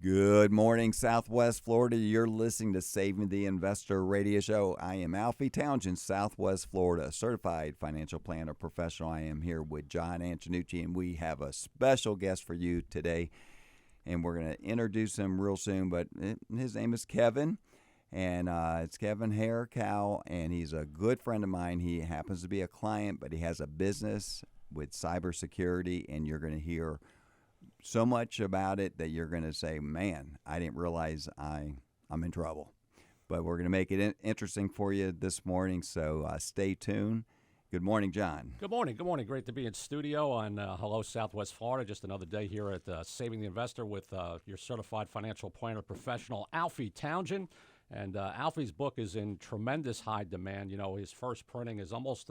Good morning, Southwest Florida. You're listening to Saving the Investor Radio Show. I am Alfie Townsend, Southwest Florida, certified financial planner professional. I am here with John Antonucci, and we have a special guest for you today. And we're going to introduce him real soon, but his name is Kevin, and it's Kevin Haircow, and he's a good friend of mine. He happens to be a client, but he has a business with cybersecurity, and you're going to hear so much about it that you're going to say, man, I didn't realize I'm in trouble. But we're going to make it interesting for you this morning, so stay tuned. Good morning, John. Good morning. Good morning. Great to be in studio on Hello Southwest Florida. Just another day here at Saving the Investor with your certified financial planner professional, Alfie Townsend. And Alfie's book is in tremendous high demand. You know, his first printing is almost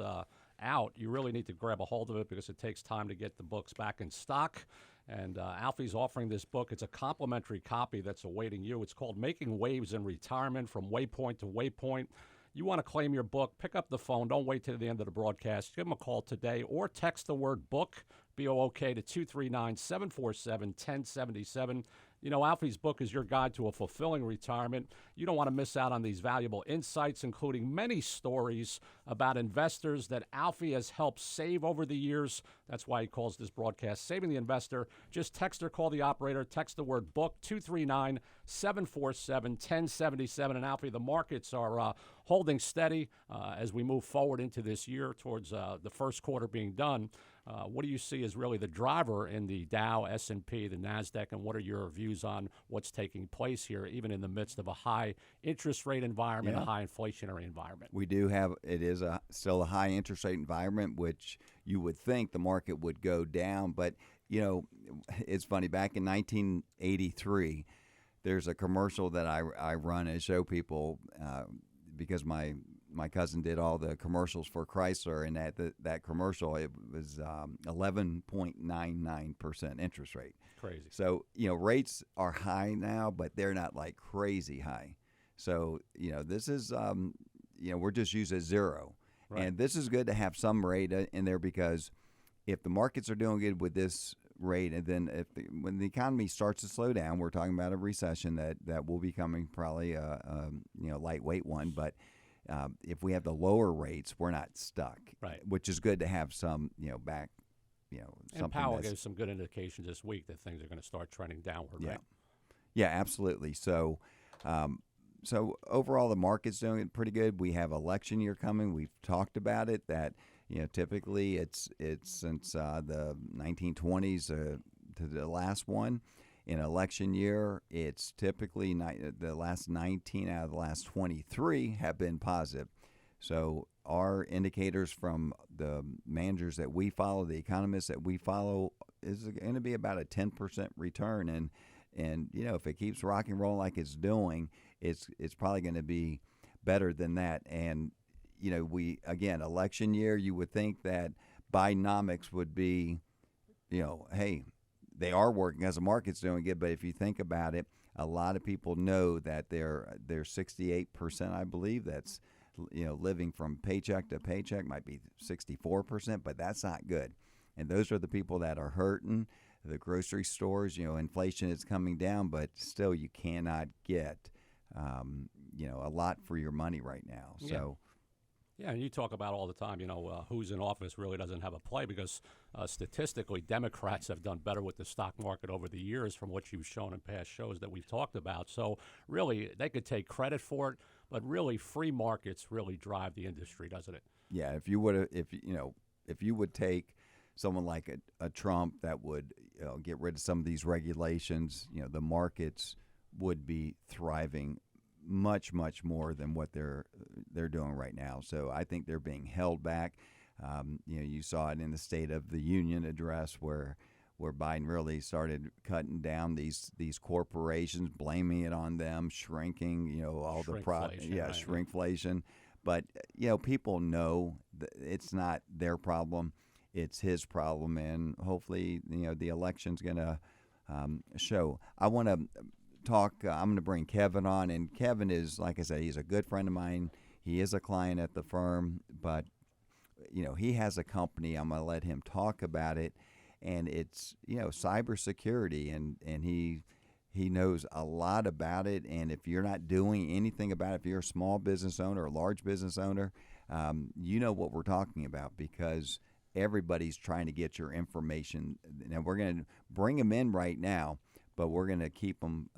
out. You really need to grab a hold of it because it takes time to get the books back in stock. And Alfie's offering this book. It's a complimentary copy that's awaiting you. It's called Making Waves in Retirement from Waypoint to Waypoint. You want to claim your book, pick up the phone. Don't wait till the end of the broadcast. Give him a call today or text the word book, B-O-O-K, to 239-747-1077. You know, Alfie's book is your guide to a fulfilling retirement. You don't want to miss out on these valuable insights, including many stories about investors that Alfie has helped save over the years. That's why he calls this broadcast Saving the Investor. Just text or call the operator. Text the word book, 239-747-1077. And Alfie, the markets are holding steady as we move forward into this year towards the first quarter being done. What do you see as really the driver in the Dow, S&P, the NASDAQ, and what are your views on what's taking place here, even in the midst of a high interest rate environment, a high inflationary environment? We do have, it is still a high interest rate environment, which you would think the market would go down. But, you know, it's funny, back in 1983, there's a commercial that I run and show people because my cousin did all the commercials for Chrysler, and that commercial, it was 11.99% interest rate. Crazy. So, you know, rates are high now, but they're not like crazy high. So, you know, this is, we're just used as zero. Right. And this is good to have some rate in there because if the markets are doing good with this rate, and then when the economy starts to slow down, we're talking about a recession that will be coming, probably a lightweight one, but if we have the lower rates, we're not stuck, right? Which is good to have some, back, and Powell gave some good indications this week that things are going to start trending downward, right? Yeah, absolutely. So, so overall, the market's doing it pretty good. We have election year coming. We've talked about it. That typically it's since the 1920s to the last one. In election year, it's typically the last 19 out of the last 23 have been positive. So our indicators from the managers that we follow, the economists that we follow, is going to be about a 10% return. And if it keeps rock and roll like it's doing, it's probably going to be better than that. And election year, you would think that Bidenomics would be, hey, they are working as the market's doing good, but if you think about it, a lot of people know that they're 68%, I believe, that's living from paycheck to paycheck, might be 64%, but that's not good. And those are the people that are hurting. The grocery stores, inflation is coming down, but still you cannot get a lot for your money right now. Yeah. So. Yeah, and you talk about all the time, who's in office really doesn't have a play because statistically, Democrats have done better with the stock market over the years from what you've shown in past shows that we've talked about. So really, they could take credit for it, but really, free markets really drive the industry, doesn't it? Yeah, if you would take someone like a Trump that would get rid of some of these regulations, the markets would be thriving much more than what they're doing right now. So I think they're being held back. You saw it in the State of the Union address where Biden really started cutting down these corporations, blaming it on them, shrinking, all the shrinkflation. But people know that it's not their problem, it's his problem, and hopefully the election's going to show. I want to talk. I'm going to bring Kevin on, and Kevin is, like I said, he's a good friend of mine. He is a client at the firm, but he has a company. I'm going to let him talk about it, and it's cybersecurity, and He knows a lot about it, and if you're not doing anything about it, if you're a small business owner or a large business owner, you know what we're talking about because everybody's trying to get your information. Now, we're going to bring him in right now, but we're going to keep him,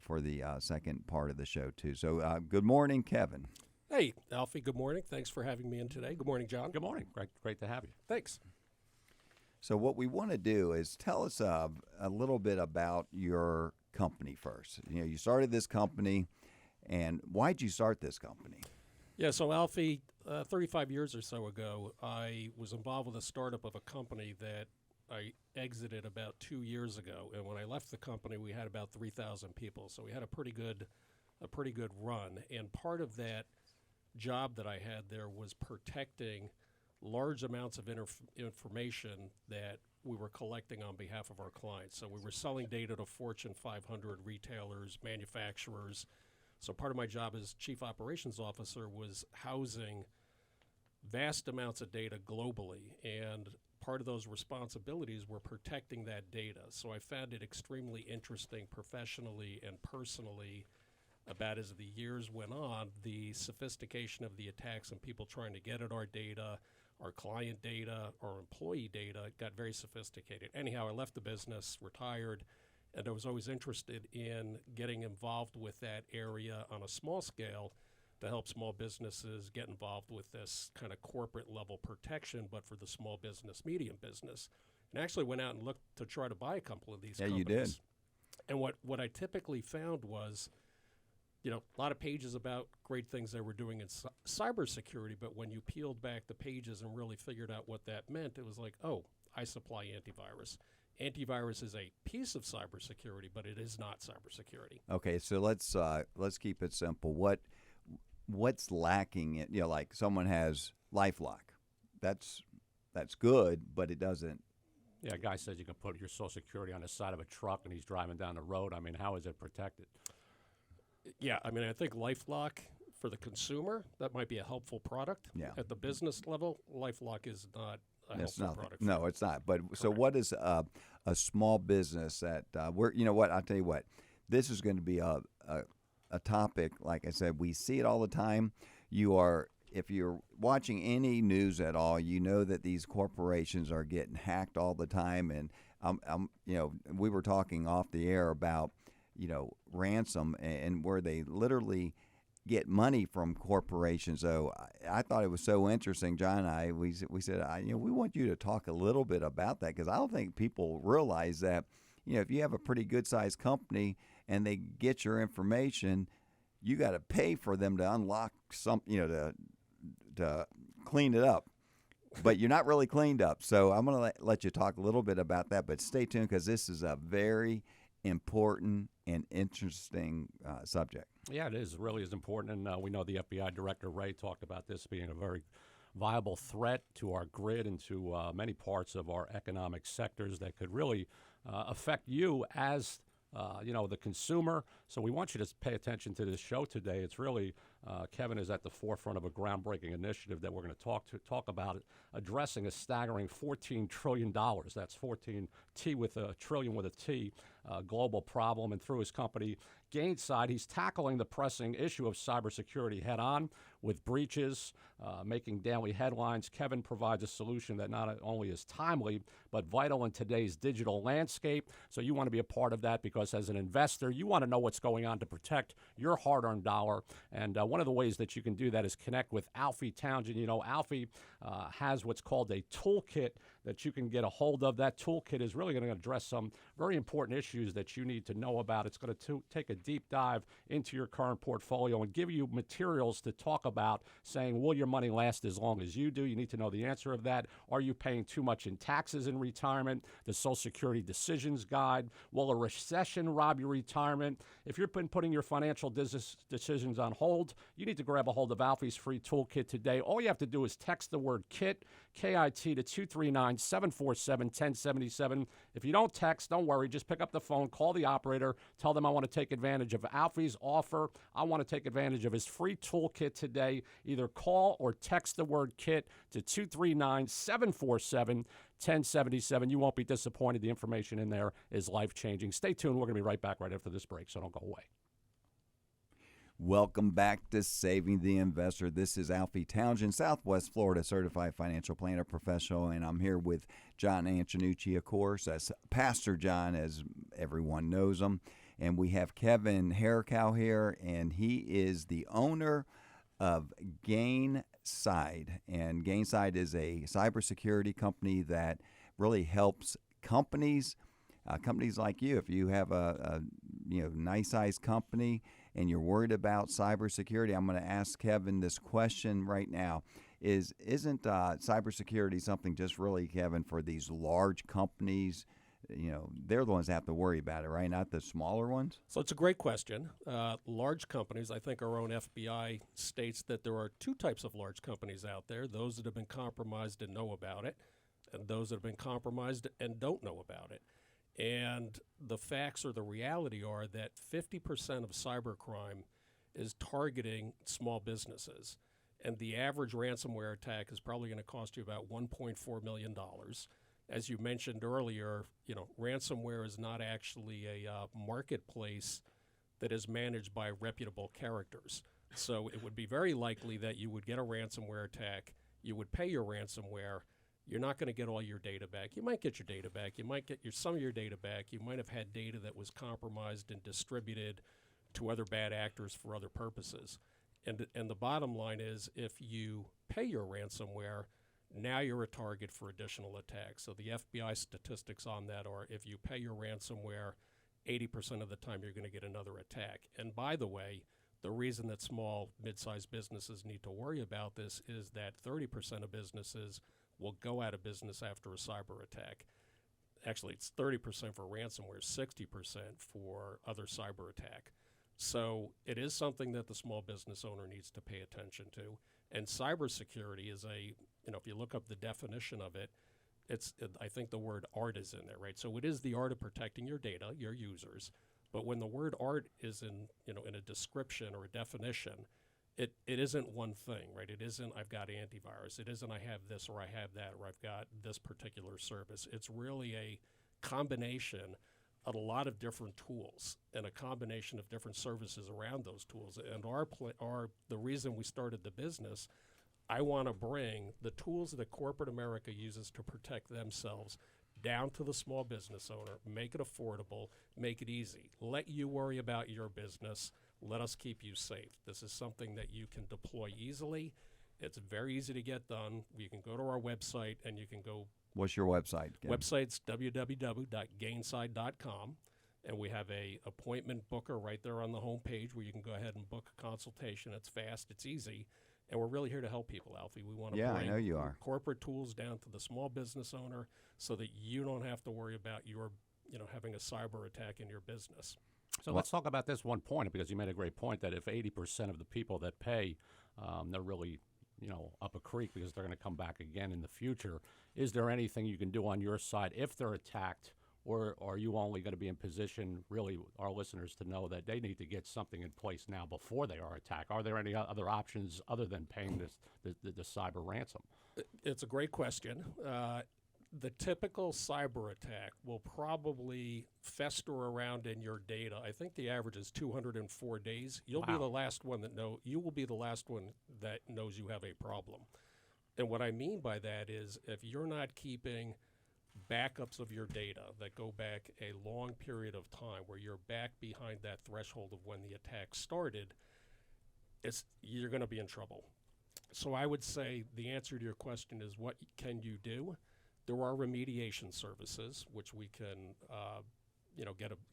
for the second part of the show, too. So good morning, Kevin. Hey, Alfie, good morning. Thanks for having me in today. Good morning, John. Good morning. Great to have you. Thanks. So what we want to do is tell us a little bit about your company first. You started this company, and why'd you start this company? Yeah, so Alfie, 35 years or so ago, I was involved with a startup of a company that I exited about 2 years ago. And when I left the company, we had about 3,000 people. So we had a pretty good run. And part of that job that I had there was protecting large amounts of information that we were collecting on behalf of our clients. So we were selling data to Fortune 500 retailers, manufacturers. So part of my job as Chief Operations Officer was housing vast amounts of data globally. And part of those responsibilities were protecting that data. So I found it extremely interesting professionally and personally about as the years went on, the sophistication of the attacks and people trying to get at our data, our client data, our employee data got very sophisticated. Anyhow, I left the business, retired, and I was always interested in getting involved with that area on a small scale to help small businesses get involved with this kind of corporate level protection, but for the small business, medium business. And actually went out and looked to try to buy a couple of these companies. You did. And what I typically found was, a lot of pages about great things they were doing in cybersecurity, but when you peeled back the pages and really figured out what that meant, it was like, oh, I supply antivirus. Antivirus is a piece of cybersecurity, but it is not cybersecurity. Okay, so let's keep it simple. What's lacking? Like someone has LifeLock. That's good, but it doesn't. Yeah, a guy says you can put your Social Security on the side of a truck and he's driving down the road. I mean, how is it protected? Yeah, I mean, I think LifeLock for the consumer, that might be a helpful product. Yeah. At the business level, LifeLock is not a helpful product. No, it's not. But Correct. So what is a small business that I'll tell you what, this is going to be a topic, like I said, we see it all the time. If you're watching any news at all, you know that these corporations are getting hacked all the time. And we were talking off the air about ransom and where they literally get money from corporations. So I thought it was so interesting. John and I, we said, we want you to talk a little bit about that because I don't think people realize that, if you have a pretty good sized company and they get your information, you got to pay for them to unlock to clean it up. But you're not really cleaned up. So I'm going to let you talk a little bit about that, but stay tuned because this is a very important and interesting subject. Yeah, it is. It really is important. And we know the FBI Director Ray talked about this being a very viable threat to our grid and to many parts of our economic sectors that could really affect you as the consumer. So we want you to pay attention to this show today. It's really, Kevin is at the forefront of a groundbreaking initiative that we're going to talk about, addressing a staggering $14 trillion. That's 14 T with a trillion with a T, global problem. And through his company, Gainside, he's tackling the pressing issue of cybersecurity head on with breaches, making daily headlines. Kevin provides a solution that not only is timely, but vital in today's digital landscape. So you want to be a part of that because as an investor, you want to know what's going on to protect your hard-earned dollar. And one of the ways that you can do that is connect with Alfie Townsend. Alfie has what's called a toolkit that you can get a hold of. That toolkit is really going to address some very important issues that you need to know about. It's going to take a deep dive into your current portfolio and give you materials to talk about saying, will your money last as long as you do? You need to know the answer of that. Are you paying too much in taxes in retirement? The Social Security Decisions Guide. Will a recession rob your retirement? If you've been putting your financial decisions on hold, you need to grab a hold of Alfie's free toolkit today. All you have to do is text the word KIT, K-I-T, to 239-747-1077. If you don't text, don't worry. Just pick up the phone, call the operator, tell them I want to take advantage of Alfie's offer. I want to take advantage of his free toolkit today. today. Either call or text the word KIT to 239-747-1077. You won't be disappointed. The information in there is life-changing. Stay tuned. We're going to be right back right after this break, so don't go away. Welcome back to Saving the Investor. This is Alfie Townsend, Southwest Florida Certified Financial Planner Professional, and I'm here with John Antonucci, of course, as Pastor John, as everyone knows him. And we have Kevin Haircow here, and he is the owner of Gainside. And Gainside is a cybersecurity company that really helps companies like you. If you have a nice-sized company and you're worried about cybersecurity, I'm going to ask Kevin this question right now. Isn't cybersecurity something just really, Kevin, for these large companies? They're the ones that have to worry about it, right? Not the smaller ones? So it's a great question. Large companies, I think our own FBI states that there are two types of large companies out there, those that have been compromised and know about it, and those that have been compromised and don't know about it. And the facts or the reality are that 50% of cybercrime is targeting small businesses. And the average ransomware attack is probably going to cost you about $1.4 million. As you mentioned earlier, ransomware is not actually a marketplace that is managed by reputable characters. So it would be very likely that you would get a ransomware attack, you would pay your ransomware. You're not going to get all your data back. You might get your data back. You might get some of your data back. You might have had data that was compromised and distributed to other bad actors for other purposes. And the bottom line is, if you pay your ransomware, now you're a target for additional attacks. So the FBI statistics on that are, if you pay your ransomware, 80% of the time you're going to get another attack. And by the way, the reason that small, mid-sized businesses need to worry about this is that 30% of businesses will go out of business after a cyber attack. Actually, it's 30% for ransomware, 60% for other cyber attack. So it is something that the small business owner needs to pay attention to. And cybersecurity is if you look up the definition of it, I think the word art is in there, right? So it is the art of protecting your data, your users. But when the word art is in a description or a definition, it isn't one thing, right? It isn't I've got antivirus. It isn't I have this or I have that or I've got this particular service. It's really a combination of a lot of different tools and a combination of different services around those tools. And the reason we started the business, I want to bring the tools that corporate America uses to protect themselves down to the small business owner, make it affordable, make it easy. Let you worry about your business. Let us keep you safe. This is something that you can deploy easily. It's very easy to get done. You can go to our website and you can go. What's your website? Website's www.gainside.com. And we have a appointment booker right there on the homepage where you can go ahead and book a consultation. It's fast, it's easy. And we're really here to help people, Alfie. We want to bring I know you are. corporate tools down to the small business owner so that you don't have to worry about having a cyber attack in your business. So let's talk about this one point, because you made a great point that if 80% of the people that pay, they're really, up a creek because they're going to come back again in the future. Is there anything you can do on your side if they're attacked, or are you only going to be in position, really, our listeners to know that they need to get something in place now before they are attacked? Are there any other options other than paying the cyber ransom? It's a great question. The typical cyber attack will probably fester around in your data. I think the average is 204 days. You'll be the last one you will be the last one that knows you have a problem. And what I mean by that is, if you're not keeping backups of your data that go back a long period of time, where you're back behind that threshold of when the attack started, you're going to be in trouble. So I would say the answer to your question is, what can you do? There are remediation services which we can,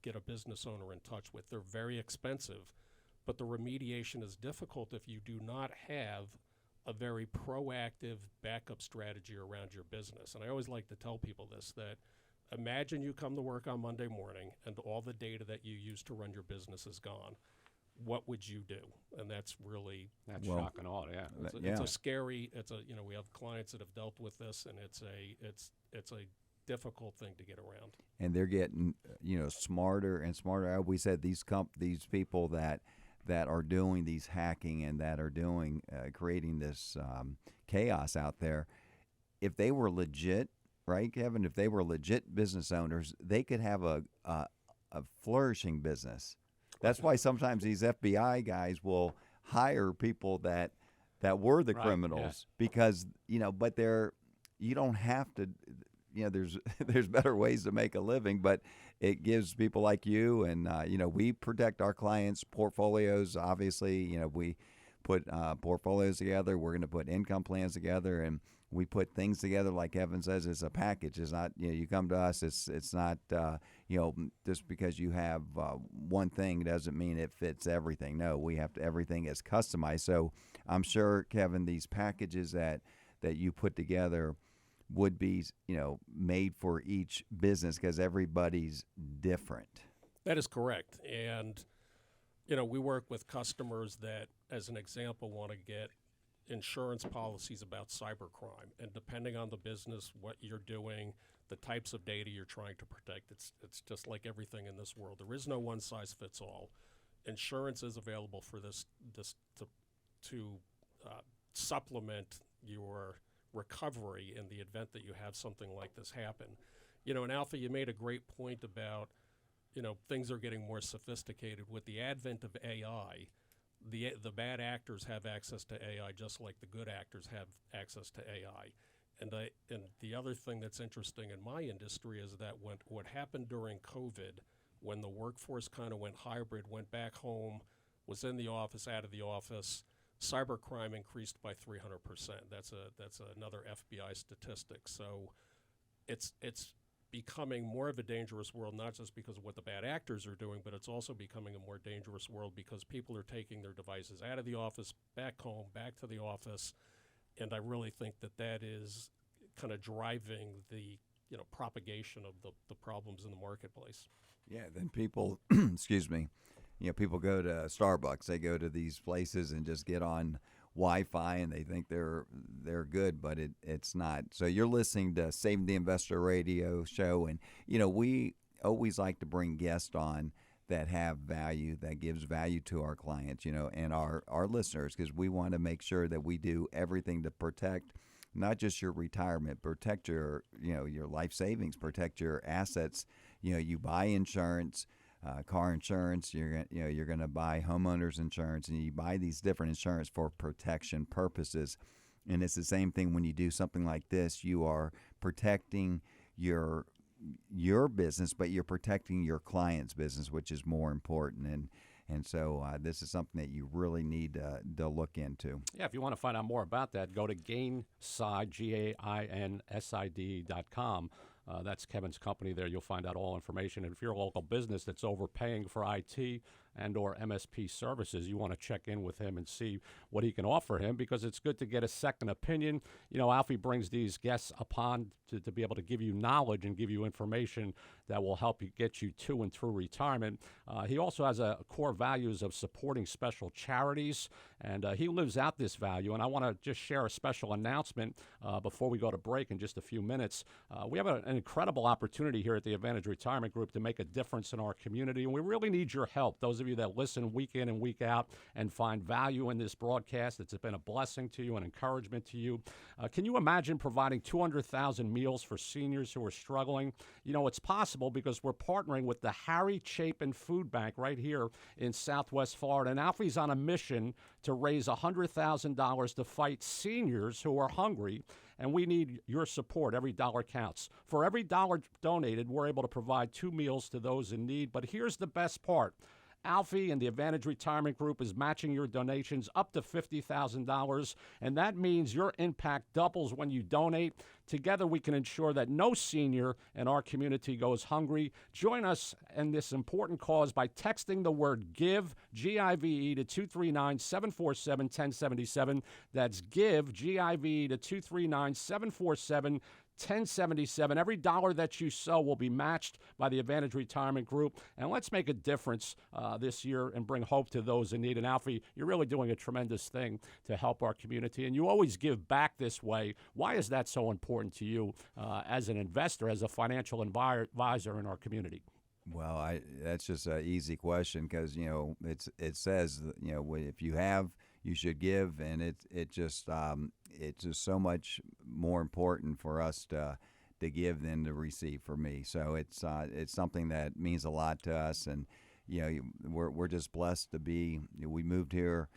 get a business owner in touch with. They're very expensive, but the remediation is difficult if you do not have a very proactive backup strategy around your business. And I always like to tell people this, that imagine you come to work on Monday morning and all the data that you use to run your business is gone. What would you do? And that's shock and awe, yeah. It's a scary. We have clients that have dealt with this, and it's a difficult thing to get around. And they're getting smarter and smarter. We said these people that that are doing these hacking and that are doing creating this chaos out there, if they were legit, right, Kevin? If they were legit business owners, they could have a flourishing business. That's why sometimes these FBI guys will hire people that were the Right, criminals because but you don't have to. There's better ways to make a living, but it gives people like you and we protect our clients' portfolios. Obviously, we put portfolios together. We're going to put income plans together, and we put things together like Evan says. It's a package. It's not you come to us. It's not just because you have one thing doesn't mean it fits everything. No, we have to. Everything is customized. So I'm sure, Kevin, these packages that you put together would be made for each business because everybody's different. That is correct. And, we work with customers that, as an example, want to get insurance policies about cybercrime. And depending on the business, what you're doing, the types of data you're trying to protect, it's just like everything in this world. There is no one size fits all. Insurance is available for this to supplement your recovery in the event that you have something like this happen. And Alfie, you made a great point about, things are getting more sophisticated. With the advent of AI, the bad actors have access to AI just like the good actors have access to AI. And the other thing that's interesting in my industry is that what happened during COVID, when the workforce kind of went hybrid, went back home, was in the office, out of the office, cybercrime increased by 300%. That's another FBI statistic. So it's becoming more of a dangerous world, not just because of what the bad actors are doing, but it's also becoming a more dangerous world because people are taking their devices out of the office, back home, back to the office. And I really think that is kind of driving the propagation of the problems in the marketplace. Yeah, then people, excuse me, people go to Starbucks. They go to these places and just get on Wi-Fi, and they think they're good, but it's not. So you're listening to Saving the Investor radio show, and we always like to bring guests on that have value, that gives value to our clients, and our listeners, because we want to make sure that we do everything to protect not just your retirement, protect your your life savings, protect your assets. You buy insurance. Car insurance, you're going to buy homeowners insurance, and you buy these different insurance for protection purposes. And it's the same thing when you do something like this. You are protecting your business, but you're protecting your client's business, which is more important. And so this is something that you really need to look into. Yeah, if you want to find out more about that, go to Gainside, GAINSID.com. That's Kevin's company there. You'll find out all information. And if you're a local business that's overpaying for IT and or MSP services, you want to check in with him and see what he can offer him, because it's good to get a second opinion. Alfie brings these guests upon to be able to give you knowledge and give you information that will help you get you to and through retirement. He also has a core values of supporting special charities, and he lives out this value. And I want to just share a special announcement before we go to break in just a few minutes. We have an incredible opportunity here at the Advantage Retirement Group to make a difference in our community, and we really need your help. Those of you that listen week in and week out and find value in this broadcast, it's been a blessing to you and encouragement to you. Can you imagine providing 200,000 meals for seniors who are struggling? It's possible because we're partnering with the Harry Chapin Food Bank right here in Southwest Florida, and Alfie's on a mission to raise $100,000 to fight seniors who are hungry, and we need your support. Every dollar counts. For every dollar donated, we're able to provide 2 meals to those in need. But here's the best part. Alfie and the Advantage Retirement Group is matching your donations up to $50,000, and that means your impact doubles when you donate. Together, we can ensure that no senior in our community goes hungry. Join us in this important cause by texting the word GIVE, G-I-V-E, to 239-747-1077. That's GIVE, G-I-V-E, to 239-747-1077. 1077. Every dollar that you sow will be matched by the Advantage Retirement Group. And let's make a difference this year and bring hope to those in need. And Alfie, you're really doing a tremendous thing to help our community. And you always give back this way. Why is that so important to you as an investor, as a financial advisor in our community? Well, that's just an easy question because it says that, if you have, you should give, and it's just so much more important for us to give than to receive for me. So it's something that means a lot to us, and we're just blessed to be. We moved here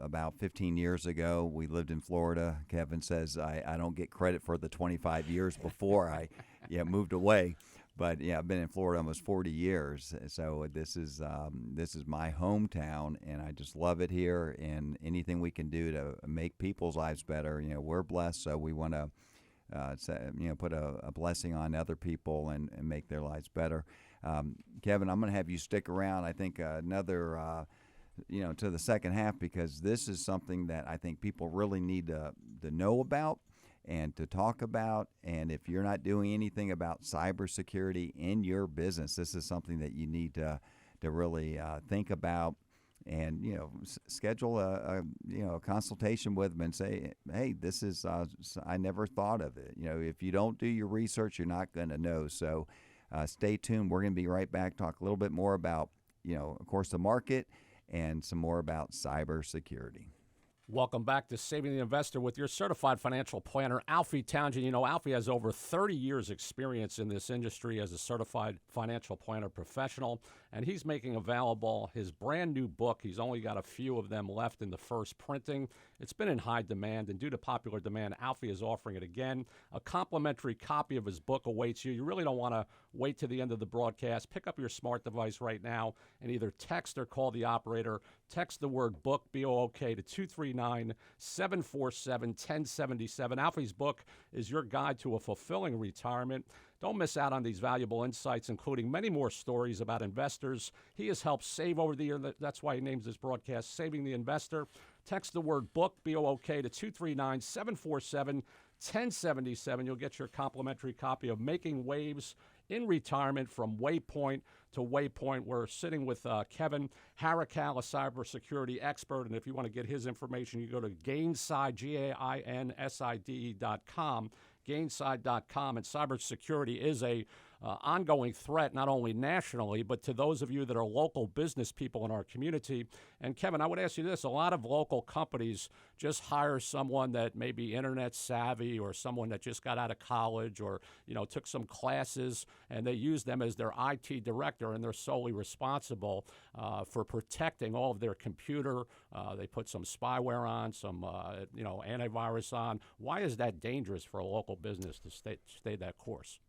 about 15 years ago. We lived in Florida. Kevin says I don't get credit for the 25 years before I moved away. But I've been in Florida almost 40 years, so this is my hometown, and I just love it here. And anything we can do to make people's lives better, we're blessed, so we want to, put a blessing on other people and make their lives better. Kevin, I'm going to have you stick around. I think another, to the second half, because this is something that I think people really need to know about and to talk about. And if you're not doing anything about cybersecurity in your business, this is something that you need to really think about, and schedule a consultation with them and say, hey, this is I never thought of it. If you don't do your research, you're not going to know. So stay tuned. We're going to be right back, talk a little bit more about of course the market and some more about cybersecurity. Welcome back to Saving the Investor with your certified financial planner, Alfie Townsend. Alfie has over 30 years experience in this industry as a certified financial planner professional, and he's making available his brand new book. He's only got a few of them left in the first printing. It's been in high demand, and due to popular demand, Alfie is offering it again. A complimentary copy of his book awaits you. You really don't want to wait to the end of the broadcast. Pick up your smart device right now and either text or call the operator. Text the word book, B-O-O-K, to 239-747-1077. Alfie's book is your guide to a fulfilling retirement. Don't miss out on these valuable insights, including many more stories about investors he has helped save over the year. That's why he names this broadcast Saving the Investor. Text the word book, B-O-O-K, to 239-747-1077. You'll get your complimentary copy of Making Waves in Retirement from Waypoint to Waypoint. We're sitting with Kevin Haracal, a cybersecurity expert, and if you want to get his information, you go to Gainside, GAINSIDE.com, Gainside.com, and cybersecurity is a ongoing threat, not only nationally, but to those of you that are local business people in our community. And Kevin, I would ask you this. A lot of local companies just hire someone that may be internet savvy, or someone that just got out of college, or, took some classes, and they use them as their IT director, and they're solely responsible for protecting all of their computer. They put some spyware on, some, antivirus on. Why is that dangerous for a local business to stay that course?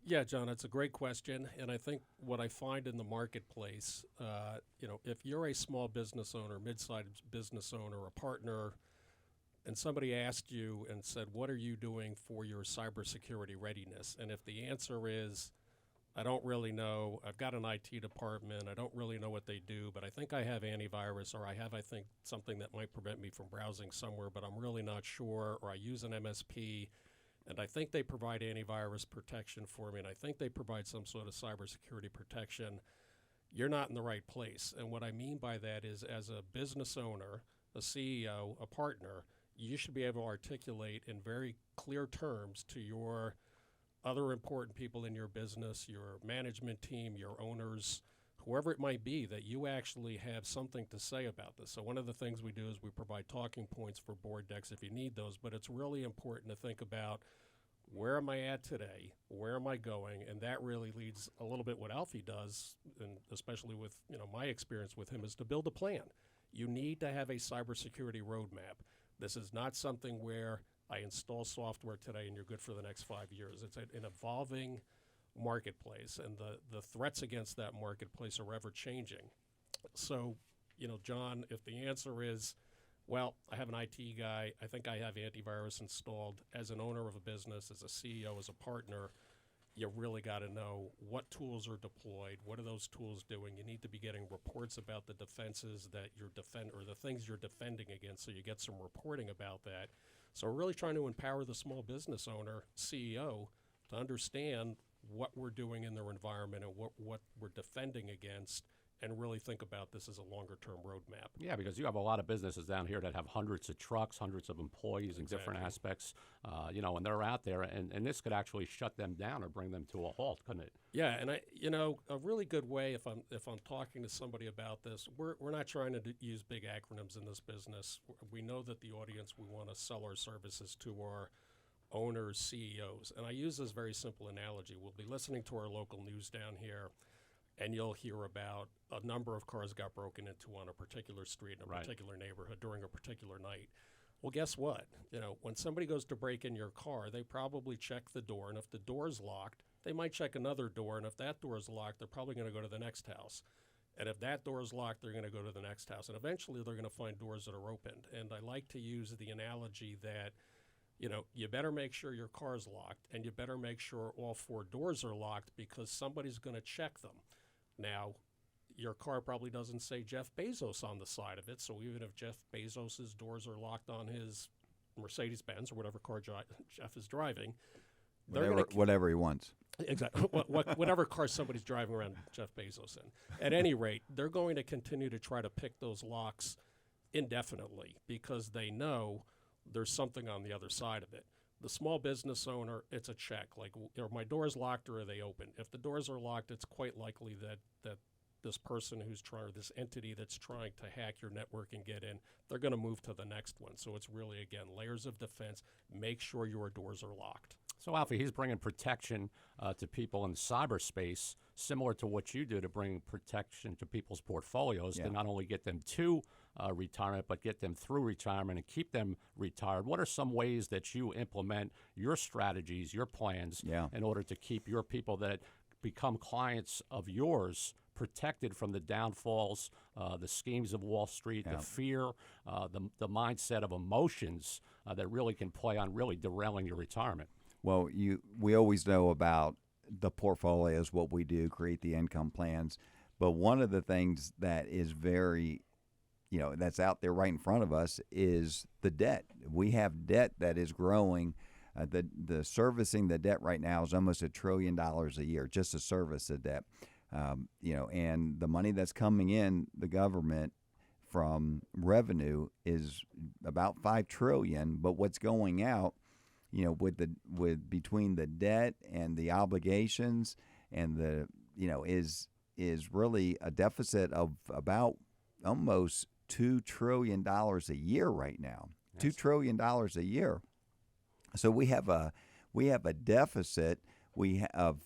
Yeah, John, it's a great question, and I think what I find in the marketplace, if you're a small business owner, mid-sized business owner, a partner, and somebody asked you and said, what are you doing for your cybersecurity readiness? And if the answer is, I don't really know, I've got an IT department, I don't really know what they do, but I think I have antivirus, or I think, something that might prevent me from browsing somewhere, but I'm really not sure, or I use an MSP, and I think they provide antivirus protection for me, and I think they provide some sort of cybersecurity protection, you're not in the right place. And what I mean by that is, as a business owner, a CEO, a partner, you should be able to articulate in very clear terms to your other important people in your business, your management team, your owners, whoever it might be, that you actually have something to say about this. So one of the things we do is we provide talking points for board decks if you need those, but it's really important to think about, where am I at today? Where am I going? And that really leads a little bit what Alfie does, and especially with my experience with him, is to build a plan. You need to have a cybersecurity roadmap. This is not something where I install software today and you're good for the next 5 years. It's an evolving marketplace, and the threats against that marketplace are ever changing. So, John, if the answer is, well, I have an IT guy, I think I have antivirus installed, as an owner of a business, as a CEO, as a partner, you really got to know what tools are deployed, what are those tools doing. You need to be getting reports about the defenses that you're or the things you're defending against, so you get some reporting about that. So we're really trying to empower the small business owner, CEO, to understand what we're doing in their environment and what we're defending against, and really think about this as a longer-term roadmap. Yeah, because you have a lot of businesses down here that have hundreds of trucks, hundreds of employees in different aspects, and they're out there, and this could actually shut them down or bring them to a halt, couldn't it? Yeah, and a really good way, if I'm talking to somebody about this, we're not trying to use big acronyms in this business. We know that the audience, we want to sell our services to our owners, CEOs, and I use this very simple analogy. We'll be listening to our local news down here, and you'll hear about a number of cars got broken into on a particular street in a particular neighborhood during a particular night. Well, guess what? When somebody goes to break in your car, they probably check the door, and if the door's locked, they might check another door, and if that door is locked, they're probably going to go to the next house. And if that door is locked, they're going to go to the next house. And eventually, they're going to find doors that are opened. And I like to use the analogy that, you better make sure your car's locked, and you better make sure all 4 doors are locked because somebody's going to check them. Now, your car probably doesn't say Jeff Bezos on the side of it, so even if Jeff Bezos's doors are locked on his Mercedes-Benz or whatever car Jeff is driving, whatever he wants. Exactly. Whatever car somebody's driving around Jeff Bezos in. At any rate, they're going to continue to try to pick those locks indefinitely because they know there's something on the other side of it. The small business owner, it's a check. Like, are my doors locked or are they open? If the doors are locked, it's quite likely that this person this entity that's trying to hack your network and get in, they're going to move to the next one. So it's really, again, layers of defense. Make sure your doors are locked. So, Alfie, he's bringing protection to people in cyberspace, similar to what you do to bring protection to people's portfolios to not only get them to retirement, but get them through retirement and keep them retired. What are some ways that you implement your strategies, your plans, in order to keep your people that become clients of yours protected from the downfalls, the schemes of Wall Street, the fear, the mindset of emotions that really can play on really derailing your retirement? Well, we always know about the portfolios, what we do, create the income plans. But one of the things that is very, that's out there right in front of us is the debt. We have debt that is growing. The servicing the debt right now is almost $1 trillion a year just to service the debt. And the money that's coming in the government from revenue is about $5 trillion. But what's going out, with between the debt and the obligations and the, is really a deficit of about almost $2 trillion a year right now. $2 trillion a year. So we have a deficit of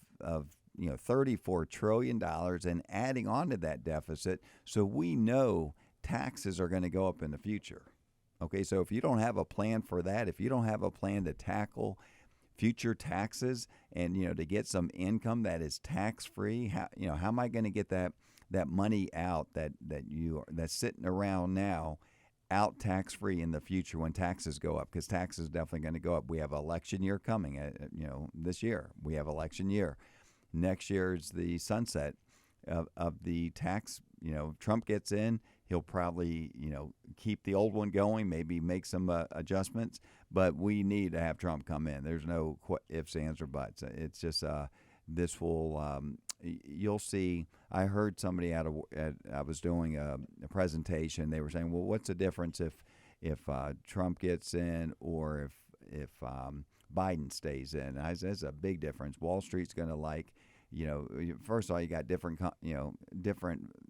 $34 trillion, and adding on to that deficit, so we know taxes are going to go up in the future. Okay, so if you don't have a plan for that, if you don't have a plan to tackle future taxes and to get some income that is tax free, how am I going to get that money out that's sitting around now out tax free in the future when taxes go up? Because taxes are definitely going to go up. We have election year coming. This year we have election year. Next year is the sunset of the tax. Trump gets in. He'll probably, keep the old one going, maybe make some adjustments, but we need to have Trump come in. There's no ifs, ands, or buts. It's just this will. You'll see. I heard somebody I was doing a presentation. They were saying, well, what's the difference if Trump gets in or if Biden stays in? I said, there's a big difference. Wall Street's going to first of all, you got different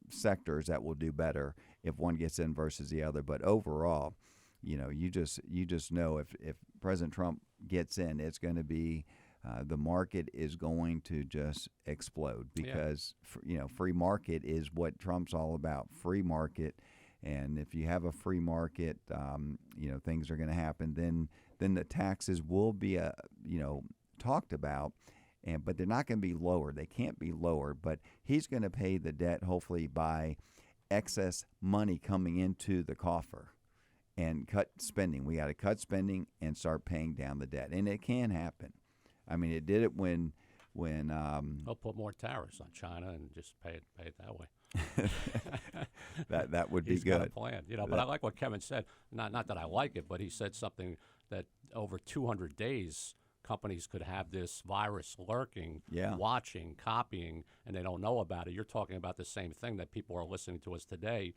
sectors that will do better if one gets in versus the other. But overall, you just know if President Trump gets in, it's going to be the market is going to just explode because free market is what Trump's all about. Free market, and if you have a free market, things are going to happen. Then the taxes will be talked about. But they're not going to be lowered. They can't be lowered. But he's going to pay the debt, hopefully, by excess money coming into the coffer and cut spending. We got to cut spending and start paying down the debt. And it can happen. I mean, it did it when They'll put more tariffs on China and just pay it that way. that would be He's good. Got a plan, But I like what Kevin said. Not that I like it, but he said something that over 200 days companies could have this virus lurking, Yeah. watching, copying, and they don't know about it. You're talking about the same thing that people are listening to us today.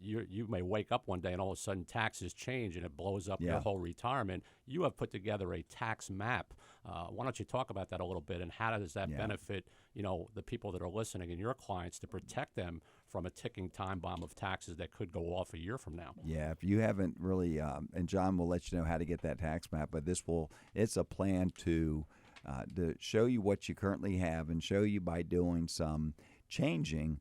You may wake up one day and all of a sudden taxes change and it blows up your Yeah. whole retirement. You have put together a tax map. Why don't you talk about that a little bit, and how does that Yeah. benefit the people that are listening and your clients to protect them from a ticking time bomb of taxes that could go off a year from now? Yeah, if you haven't really, and John will let you know how to get that tax map, but it's a plan to show you what you currently have and show you by doing some changing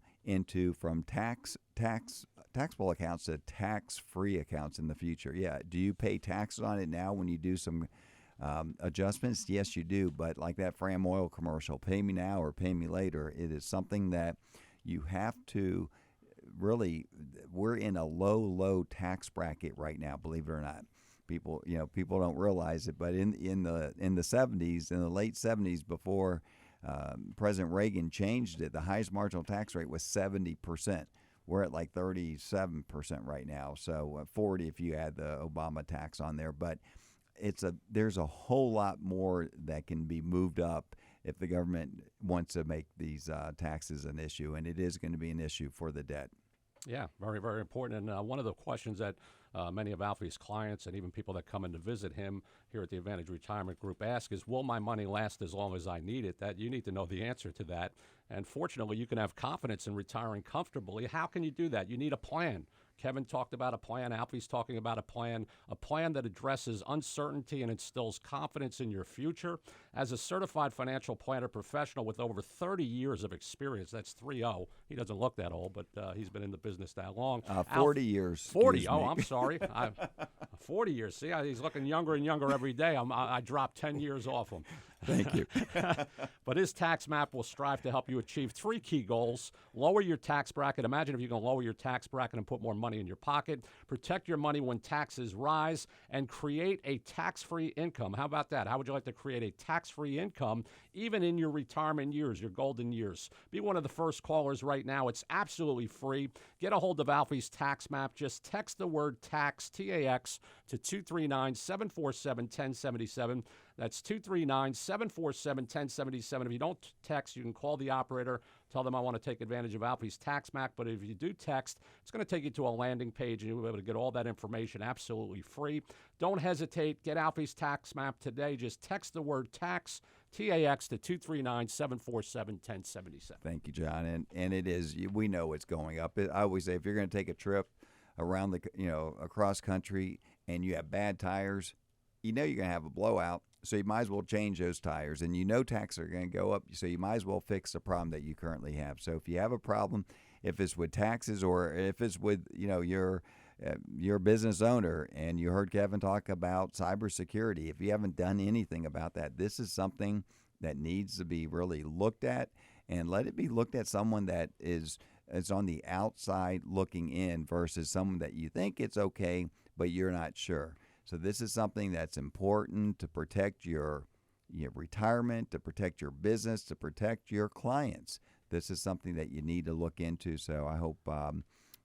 from taxable accounts to tax-free accounts in the future. Yeah, do you pay taxes on it now when you do some adjustments? Yes, you do, but like that Fram Oil commercial, pay me now or pay me later, it is something that you have to really, we're in a low tax bracket right now, believe it or not. People don't realize it, but in the 70s, in the late 70s, before President Reagan changed it, the highest marginal tax rate was 70%. We're at like 37% right now, so 40 if you add the Obama tax on there. But there's a whole lot more that can be moved up if the government wants to make these taxes an issue, and it is going to be an issue for the debt. Yeah, very, very important. And one of the questions that many of Alfie's clients and even people that come in to visit him here at the Advantage Retirement Group ask is, will my money last as long as I need it? That you need to know the answer to that. And fortunately, you can have confidence in retiring comfortably. How can you do that? You need a plan. Kevin talked about a plan. Alfie's talking about a plan that addresses uncertainty and instills confidence in your future. As a certified financial planner professional with over 30 years of experience, that's 3-0. He doesn't look that old, but he's been in the business that long. 40 years. 40. excuse Oh, me. I'm sorry. 40 years. See, he's looking younger and younger every day. I dropped 10 years off him. Thank you. But his tax map will strive to help you achieve 3 key goals. Lower your tax bracket. Imagine if you can lower your tax bracket and put more money in your pocket. Protect your money when taxes rise. And create a tax-free income. How about that? How would you like to create a tax-free income even in your retirement years, your golden years? Be one of the first callers right now. It's absolutely free. Get a hold of Alfie's tax map. Just text the word tax, T-A-X, to 239-747-1077. That's 239-747-1077. If you don't text, you can call the operator, tell them I want to take advantage of Alfie's tax map. But if you do text, it's going to take you to a landing page, and you'll be able to get all that information absolutely free. Don't hesitate. Get Alfie's tax map today. Just text the word tax, T-A-X, to 239-747-1077. Thank you, John. And it is, we know it's going up. I always say if you're going to take a trip around across country and you have bad tires, you're going to have a blowout. So you might as well change those tires, and taxes are going to go up, so you might as well fix the problem that you currently have. So if you have a problem, if it's with taxes or if it's with your business owner, and you heard Kevin talk about cybersecurity, if you haven't done anything about that, this is something that needs to be really looked at, and let it be looked at someone that is on the outside looking in versus someone that you think it's okay, but you're not sure. So this is something that's important to protect your retirement, to protect your business, to protect your clients. This is something that you need to look into. So I hope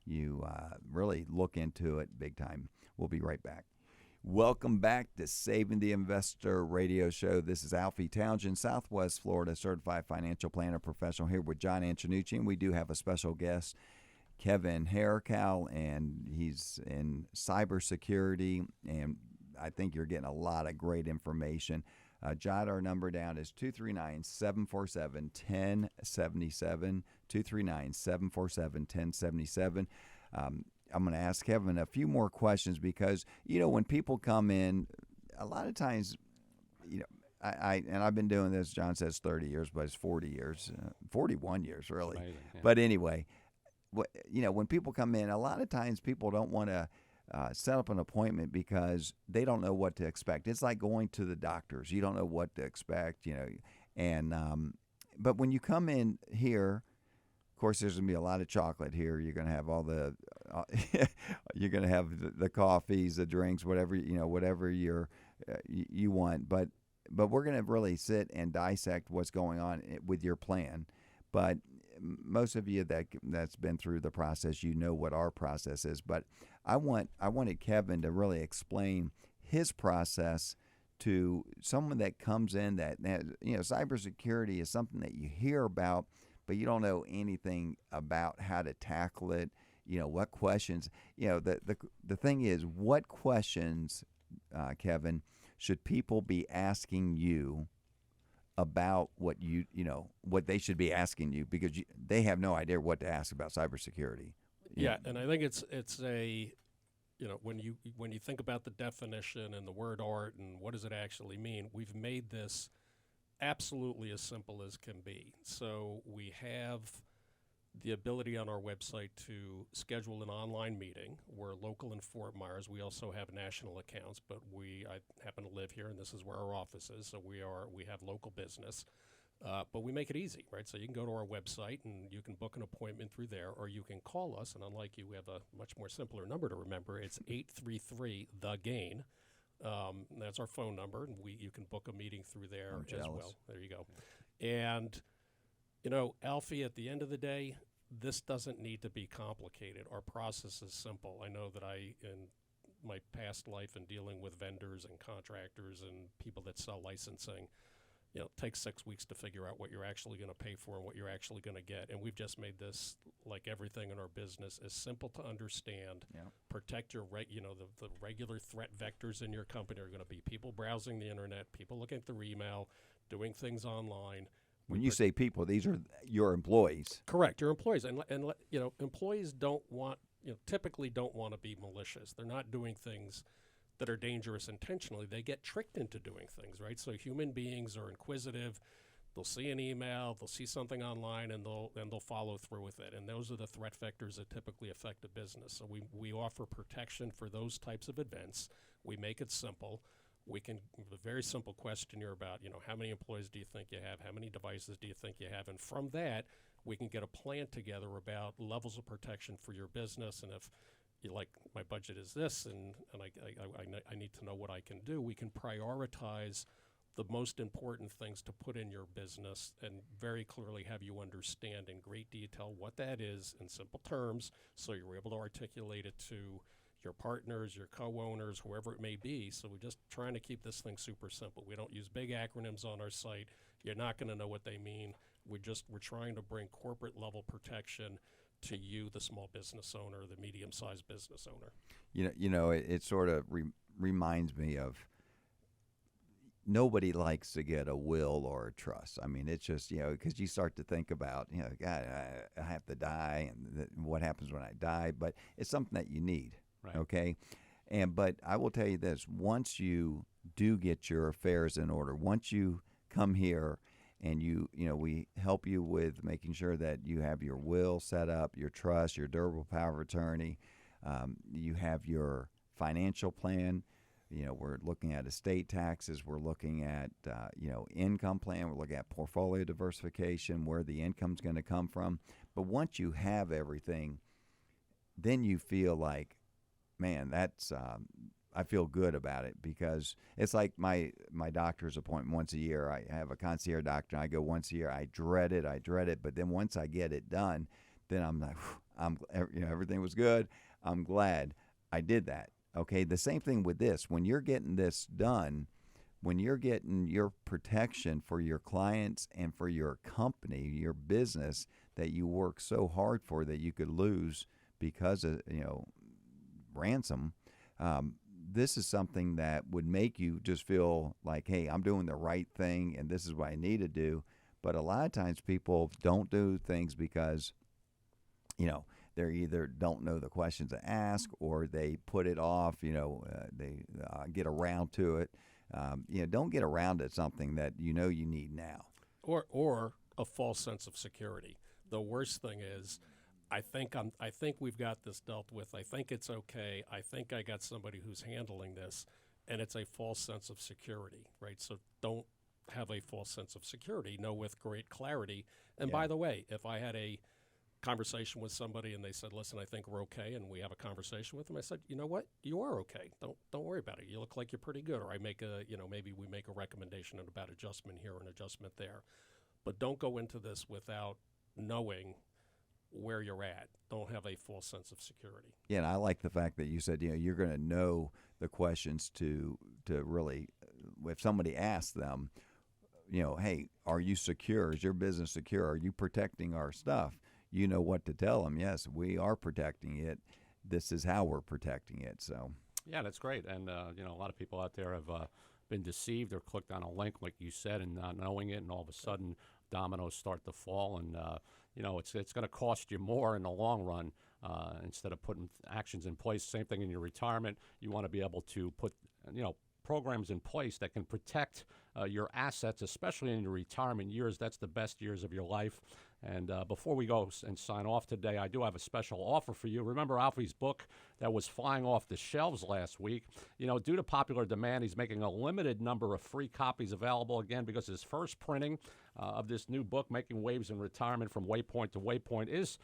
you really look into it big time. We'll be right back. Welcome back to Saving the Investor radio show. This is Alfie Townsend, Southwest Florida certified financial planner professional, here with John Antonucci. And we do have a special guest, Kevin Haracal, and he's in cybersecurity, and I think you're getting a lot of great information. Jot our number down is 239-747-1077, 239-747-1077. I'm going to ask Kevin a few more questions because, when people come in, a lot of times, I've been doing this, John says 30 years, but it's 40 years, 41 years really. Amazing, yeah. But anyway, when people come in, a lot of times people don't want to set up an appointment because they don't know what to expect. It's like going to the doctors. You don't know what to expect, and but when you come in here, of course, there's going to be a lot of chocolate here. You're going to have all the, you're going to have the coffees, the drinks, whatever you want. But we're going to really sit and dissect what's going on with your plan. But most of you that's been through the process, what our process is. But I wanted Kevin to really explain his process to someone that comes in that cybersecurity is something that you hear about, but you don't know anything about how to tackle it. What questions, the thing is, what questions, Kevin, should people be asking you about what what they should be asking you, because they have no idea what to ask about cybersecurity. Yeah, and I think it's a, when you think about the definition and the word art and what does it actually mean, we've made this absolutely as simple as can be. So we have the ability on our website to schedule an online meeting. We're local in Fort Myers. We also have national accounts, but I happen to live here, and this is where our office is. So we have local business, but we make it easy, right? So you can go to our website and you can book an appointment through there, or you can call us. And unlike you, we have a much more simpler number to remember. It's 833-THE-GAIN. That's our phone number, and you can book a meeting through there as well. There you go. And Alfie, at the end of the day, this doesn't need to be complicated. Our process is simple. I know that in my past life in dealing with vendors and contractors and people that sell licensing, it takes 6 weeks to figure out what you're actually going to pay for and what you're actually going to get. And we've just made this, like everything in our business, as simple to understand. Yeah. Protect your the regular threat vectors in your company are going to be people browsing the internet, people looking at their email, doing things online. When you say people, these are your employees. Correct, your employees, and employees typically don't want to be malicious. They're not doing things that are dangerous intentionally. They get tricked into doing things, right? So human beings are inquisitive. They'll see an email, they'll see something online, and they'll follow through with it. And those are the threat vectors that typically affect a business. So we offer protection for those types of events. We make it simple. We can a very simple questionnaire about, how many employees do you think you have? How many devices do you think you have? And from that, we can get a plan together about levels of protection for your business. And if you my budget is this, and I need to know what I can do, we can prioritize the most important things to put in your business and very clearly have you understand in great detail what that is in simple terms, so you're able to articulate it to your partners, your co-owners, whoever it may be. So we're just trying to keep this thing super simple. We don't use big acronyms on our site. You're not going to know what they mean. We're trying to bring corporate level protection to you, the small business owner, the medium-sized business owner. It sort of reminds me of, nobody likes to get a will or a trust. I mean, it's just, because you start to think about, God, I have to die, and what happens when I die, but it's something that you need. Right. Okay. But I will tell you this, once you do get your affairs in order, once you come here and we help you with making sure that you have your will set up, your trust, your durable power of attorney, you have your financial plan, we're looking at estate taxes, we're looking at, income plan, we're looking at portfolio diversification, where the income's going to come from. But once you have everything, then you feel like, man, that's I feel good about it, because it's like my doctor's appointment once a year. I have a concierge doctor. I go once a year. I dread it. But then once I get it done, then I'm like, everything was good. I'm glad I did that. Okay, the same thing with this. When you're getting this done, when you're getting your protection for your clients and for your company, your business that you work so hard for that you could lose because of ransom, this is something that would make you just feel like, hey, I'm doing the right thing and this is what I need to do. But a lot of times people don't do things because they either don't know the questions to ask, or they put it off, they get around to it. Don't get around to something that you need now. Or a false sense of security. The worst thing is, I think we've got this dealt with. I think it's okay. I think I got somebody who's handling this, and it's a false sense of security, right? So don't have a false sense of security. Know with great clarity. And by the way, if I had a conversation with somebody and they said, listen, I think we're okay, and we have a conversation with them, I said, you know what, you are okay. Don't worry about it. You look like you're pretty good. Or I make maybe we make a recommendation about adjustment here and adjustment there. But don't go into this without knowing where you're at. Don't have a false sense of security. Yeah, and I like the fact that you said, you're going to know the questions to really if somebody asks them, hey, are you secure? Is your business secure? Are you protecting our stuff? You know what to tell them. Yes, we are protecting it. This is how we're protecting it. So. Yeah, that's great. And, a lot of people out there have been deceived or clicked on a link, like you said, and not knowing it, and all of a sudden dominoes start to fall. And, it's going to cost you more in the long run instead of putting actions in place. Same thing in your retirement. You want to be able to put, programs in place that can protect your assets, especially in your retirement years. That's the best years of your life. And before we go and sign off today, I do have a special offer for you. Remember Alfie's book that was flying off the shelves last week? Due to popular demand, he's making a limited number of free copies available again because his first printing of this new book, Making Waves in Retirement from Waypoint to Waypoint, is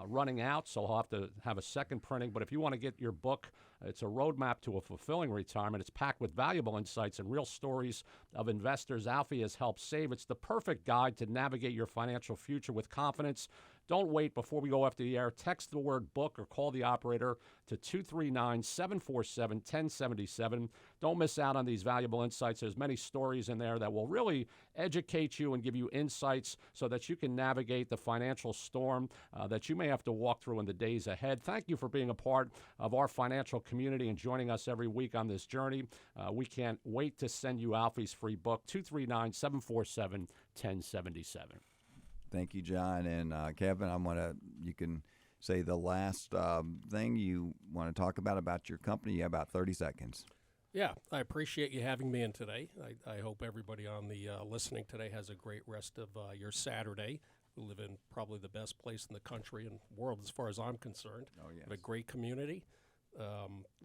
running out, so he'll have to have a second printing. But if you want to get your book, it's a roadmap to a fulfilling retirement. It's packed with valuable insights and real stories of investors Alfie has helped save. It's the perfect guide to navigate your financial future with confidence. Don't wait. Before we go after the air, text the word book or call the operator to 239-747-1077. Don't miss out on these valuable insights. There's many stories in there that will really educate you and give you insights so that you can navigate the financial storm that you may have to walk through in the days ahead. Thank you for being a part of our financial community and joining us every week on this journey. We can't wait to send you Alfie's free book, 239-747-1077. Thank you, John. And Kevin, you can say the last thing you want to talk about your company. You have about 30 seconds. Yeah, I appreciate you having me in today. I hope everybody on the listening today has a great rest of your Saturday. We live in probably the best place in the country and world as far as I'm concerned. Oh, yes. We have a great community.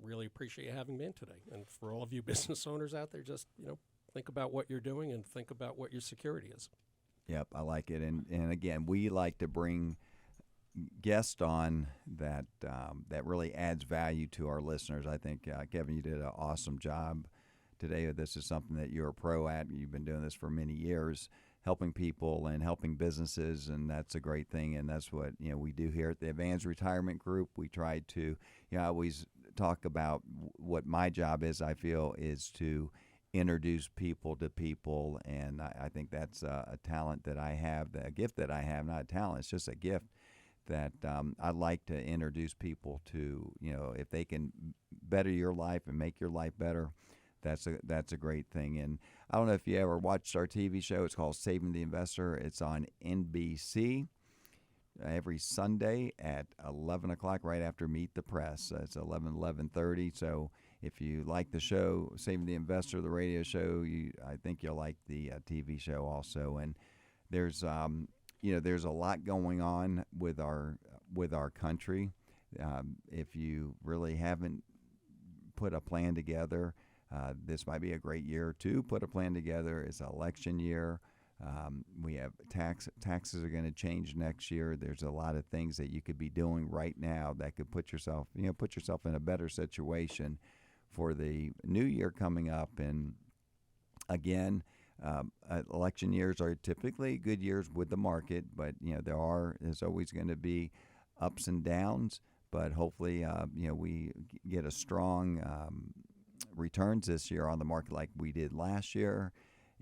Really appreciate you having me in today. And for all of you business owners out there, just think about what you're doing and think about what your security is. Yep, I like it. And again, we like to bring guests on that really adds value to our listeners. I think, Kevin, you did an awesome job today. This is something that you're a pro at. You've been doing this for many years, helping people and helping businesses, and that's a great thing. And that's what we do here at the Advanced Retirement Group. We try to, I always talk about what my job is, I feel, is to introduce people to people, and I think that's a talent that I have, a gift that I have, not a talent, it's just a gift that I like to introduce people to, if they can better your life and make your life better, that's a great thing. And I don't know if you ever watched our TV show, it's called Saving the Investor. It's on NBC every Sunday at 11 o'clock, right after Meet the Press. It's 11:30, so if you like the show, Saving the Investor, the radio show, I think you'll like the TV show also. And there's there's a lot going on with our country. If you really haven't put a plan together, this might be a great year to put a plan together. It's an election year. We have taxes are going to change next year. There's a lot of things that you could be doing right now that could put yourself in a better situation for the new year coming up. And again, election years are typically good years with the market, but there's always going to be ups and downs. But hopefully, we get a strong returns this year on the market like we did last year.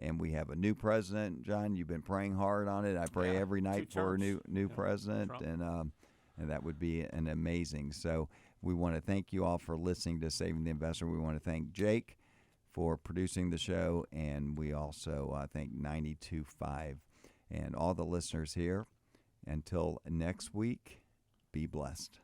And we have a new president. John, you've been praying hard on it. I pray every night for a new president, and that would be an amazing. So we want to thank you all for listening to Saving the Investor. We want to thank Jake for producing the show, and we also thank 92.5 and all the listeners here. Until next week, be blessed.